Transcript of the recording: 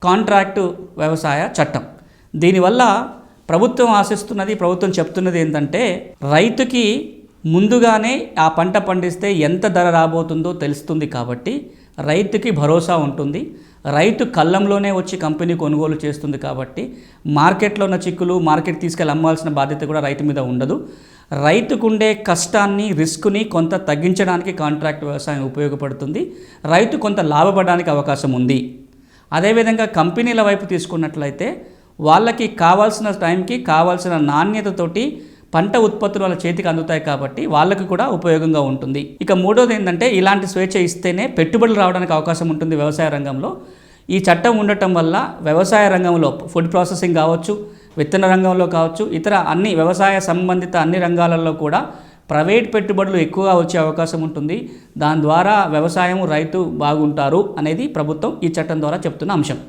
Contract వ్యవసాయ చట్టం. దీనివల్ల ప్రభుత్వం ఆశిస్తున్నది, ప్రభుత్వం చెప్తున్నది ఏంటంటే, రైతుకి ముందుగానే ఆ పంట పండిస్తే ఎంత ధర రాబోతుందో తెలుస్తుంది కాబట్టి రైతుకి భరోసా ఉంటుంది. రైతు కళ్ళంలోనే వచ్చి కంపెనీ కొనుగోలు చేస్తుంది కాబట్టి మార్కెట్లో ఉన్న చిక్కులు, మార్కెట్ తీసుకెళ్ళి అమ్మాల్సిన బాధ్యత కూడా రైతు మీద ఉండదు. రైతుకుండే కష్టాన్ని, రిస్క్ని కొంత తగ్గించడానికి కాంట్రాక్ట్ వ్యవసాయం ఉపయోగపడుతుంది. రైతు కొంత లాభపడడానికి అవకాశం ఉంది. అదేవిధంగా కంపెనీల వైపు తీసుకున్నట్లయితే వాళ్ళకి కావాల్సిన టైంకి కావాల్సిన నాణ్యతతోటి పంట ఉత్పత్తులు వాళ్ళ చేతికి అందుతాయి కాబట్టి వాళ్ళకి కూడా ఉపయోగంగా ఉంటుంది. ఇక మూడోది ఏంటంటే, ఇలాంటి స్వేచ్ఛ ఇస్తేనే పెట్టుబడులు రావడానికి అవకాశం ఉంటుంది వ్యవసాయ రంగంలో. ఈ చట్టం ఉండటం వల్ల వ్యవసాయ రంగంలో ఫుడ్ ప్రాసెసింగ్ కావచ్చు, విత్తన రంగంలో కావచ్చు, ఇతర అన్ని వ్యవసాయ సంబంధిత అన్ని రంగాలలో కూడా ప్రైవేట్ పెట్టుబడులు ఎక్కువగా వచ్చే అవకాశం ఉంటుంది. దాని ద్వారా వ్యవసాయం, రైతు బాగుంటారు అనేది ప్రభుత్వం ఈ చట్టం ద్వారా చెప్తున్న అంశం.